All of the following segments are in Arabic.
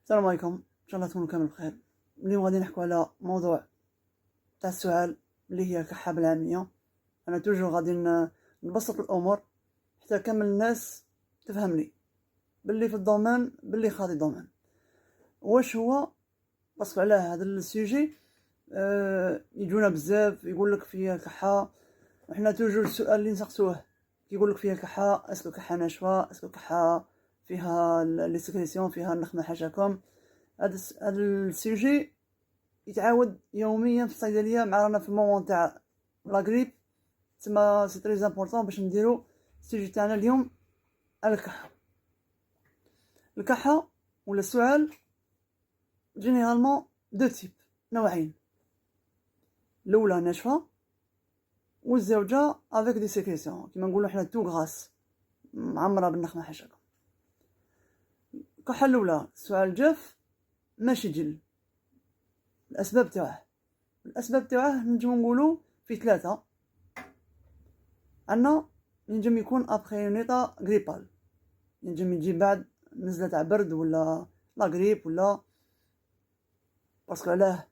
السلام عليكم، ان شاء الله تكونوا كامل بخير. اليوم غادي نحكوا على موضوع تاع السعال اللي هي الكحة بالعامية. انا توجور غادي نبسط الامور حتى كامل الناس تفهمني باللي في الدومين، باللي خاضي الدومين واش هو. باسكو على هذا السوجي يجونا بزاف يقول لك فيها كحة، وحنا توجور السؤال اللي نسقسوه يقول لك فيها كحة، اسكو كحة ناشفة، اسكو كحة فيها لي سكريسيون، فيها النخمة حاشاكم. هذا السوجي يتعاود يوميا في الصيدليه مع رانا في المومون تاع لا غريب، تما سي تري امبورطون باش نديرو السوجي تاعنا اليوم على الكحه ولا السعال. جينيرالمون دو تيب، نوعين، الاولى ناشفه والزوجه افيك دي سيكريسيون كيما نقولوا حنا تو غراس معمره بالنخمه حاشاكم. الكحه الاولى السعال جاف ماشي جل. الاسباب تاعه نجمو نقولوا في ثلاثه. عندنا ينجم يكون ابخي نيطا غريبال، ينجم يجي بعد نزله تاع برد ولا لا غريب، ولا باسكو علاه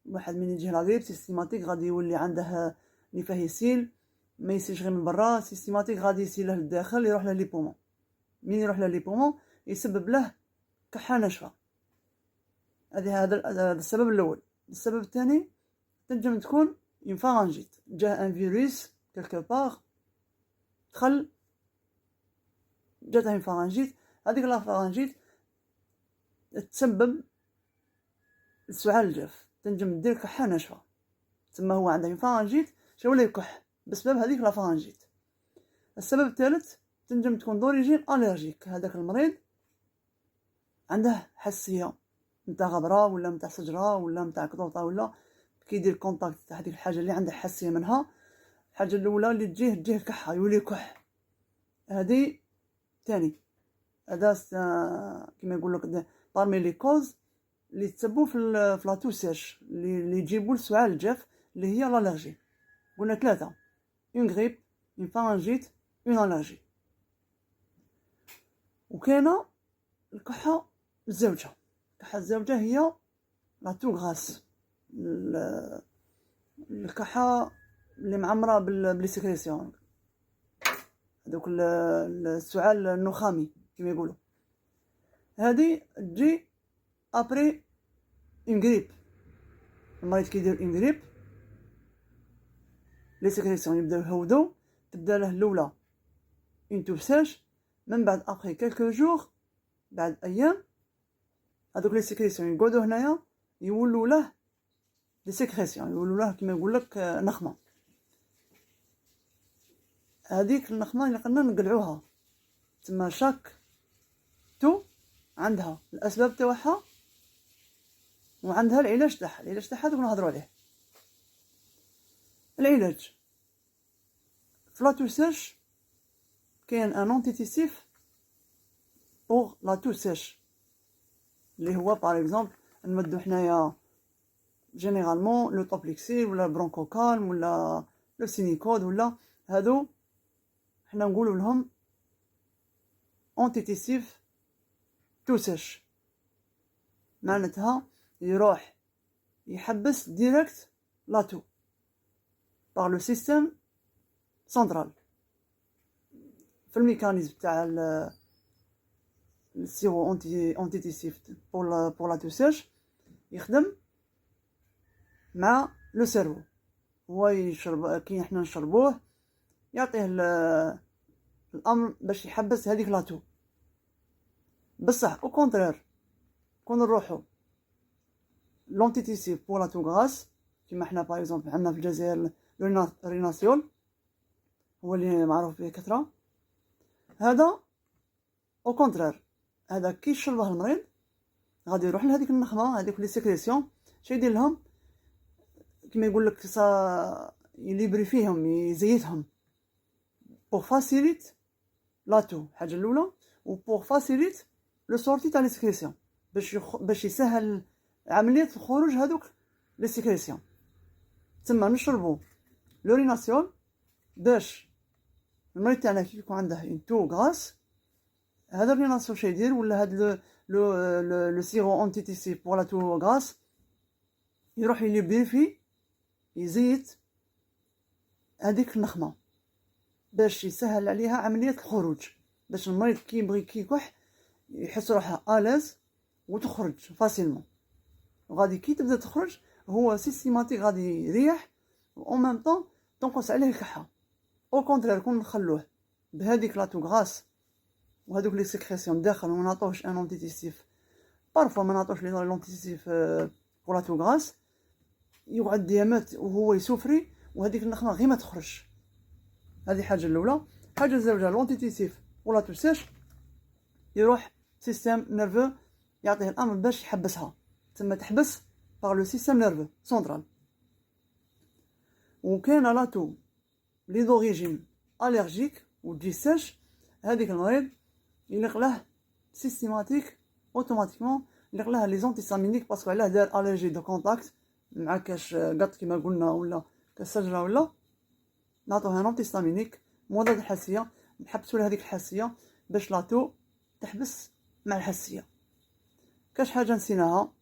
واحد من يجيه لا غريب سيستيماتيك غادي يولي عنده اللي فيه يسيل، ما يسيلش غير من برا، سيستيماتيك غادي يسيله للداخل، يروح له لي بومون. من يروح له لي بومون يسبب له كحه ناشفه. هذا السبب الاول. السبب الثاني تنجم تكون اون فارنجيت، جاه ان فيروس كالكو باغ دخل، جاتها فارنجيت. هذيك لا فارنجيت تسبب السعال الجاف، تنجم دير كحة ناشفة، تسمى هو عنده فارنجيت شو ولا يكح بسبب هذيك لا فارنجيت. السبب الثالث تنجم تكون دوريجين الرجيك، هذاك المريض عنده حساسية نتاع غبرة ولا نتاع شجرة ولا نتاع كطوطة، ولا كيدير كونتاكت تاع هذيك الحاجة اللي عنده حساسية منها. الحاجة الأولى اللي تجيه كحة، يولي يكح. هذه تاني، هذا كيما يقول لك بارمي لي كوز اللي تسببوا في لا توسيش اللي يجيبوا السعال الجاف اللي هي الالرجي. قلنا ثلاثه، اون غريب، اون فارنجيت، اون الرجي. وكاينه الكحه الزوجه. الكحه الزوجه هي لا تو غراس، الكحه اللي معمره بلي سكريسيون، هذوك السعال النخامي كما يقولوا. هذه تجي ابري اون غريب. المريض كيدير اون غريب، لي سيكريسيون يبداو يهودو، تبدا له الاولى اون توفساج، من بعد ابري كالكو جور، بعد ايام هذوك لي سيكريسيون يقعدو هنايا يولوا له لي سيكريسيون، يولوا له كيما يقول لك نخمه. هذيك النخمه اللي قلنا نقلعوها، تما شاك تو عندها الاسباب تاعها وعندها العلاج تاعها. العلاج تاعها دوك نهضروا عليه. العلاج في لا توساج كاين ان انتيتيسيف بوغ لا توساج اللي هو باغ اكزومبل نمدو حنايا جينيرالمون لو طوبليكسيل ولا برونكو كالم ولا لو سينيكود، ولا هادو حنا نقولوا لهم انتيتيسيف توساج. معناتها يروح يحبس ديريكت لاتو باغ لو سيستيم سنترال. في الميكانيزم تاع السيرو انتيتيسيف بور لا توساج يخدم مع لو سيرفو، هو يشرب كي حنا نشربوه يعطيه الامر باش يحبس هذيك لاتو. بصح او كونترير كون نروحو لونتيتيسيف بور لاتو غراس كيما حنا باغ اكزومبل عندنا في الجزائر ريناسيول، هو اللي معروف به كثره. هذا او كونترير، هذا كي يشربه المريض غادي يروح لهذيك النخمه، هذيك لي سيكريسيون شي يدير لهم كيما يقول لك يليبري فيهم، يزيتهم بور فاسيليت لاتو، الحاجه الاولى، و بور فاسيليت لو سورتي تاع لي سكريسيون، باش يسهل عمليه الخروج هذوك لي سكريسيون. تما نشربو لوريناسيون باش المريض تاعنا كي يكون عنده اون تو غراس، هذا الريناسيون شي يدير، ولا هاد لو سيرو اونتي تيسيف بور لا تو غراس، يروح يلبي فيه يزيد هذيك النخمه باش يسهل عليها عمليه الخروج، باش المريض كي يبغي كي يكح يحس روحه الاز وتخرج فاسيلمون. وغادي كي تبدا تخرج هو سيستيماتيك غادي يريح، و ميم طون تنقص عليه الكحه. او كونترير كون نخلوه بهذيك لا تو غراس وهذوك لي سيكريسيون داخل وما نعطوش ان اونتيتيسيف، بارفوا ما نعطوش لي لونتيتيسيف بور لا تو غراس، يقعد ديامات وهو يسوفري وهذيك النخمه غير ما تخرج. هذه حاجه الاولى. حاجه الزوجه لونتيتيسيف ولا تو سيش يروح سيستم نيرفو يعطيه الامر باش يحبسها، تسمى تحبس باغ لو سيستم نيرفو سونترال. وكاين لاتو لي دوريجين اليرجيك وتجي سيش، هذيك المريض يليق له سيستيماتيك اوتوماتيكمون يليق له لي زونتيسامينيك، باسكو علاه دار الرجي دو كونتاكت مع كاش قط كيما قلنا ولا كاش شجره ولا نعطوها ان انتيستامينيك مضاد الحساسيه، نحبسوا له هذيك الحساسيه باش لاتو تحبس مع الحساسيه. كاش حاجه نسيناها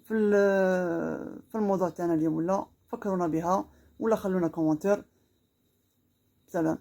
في الموضوع تاعنا اليوم، ولا فكرونا بها ولا خلونا كومونتير. سلام.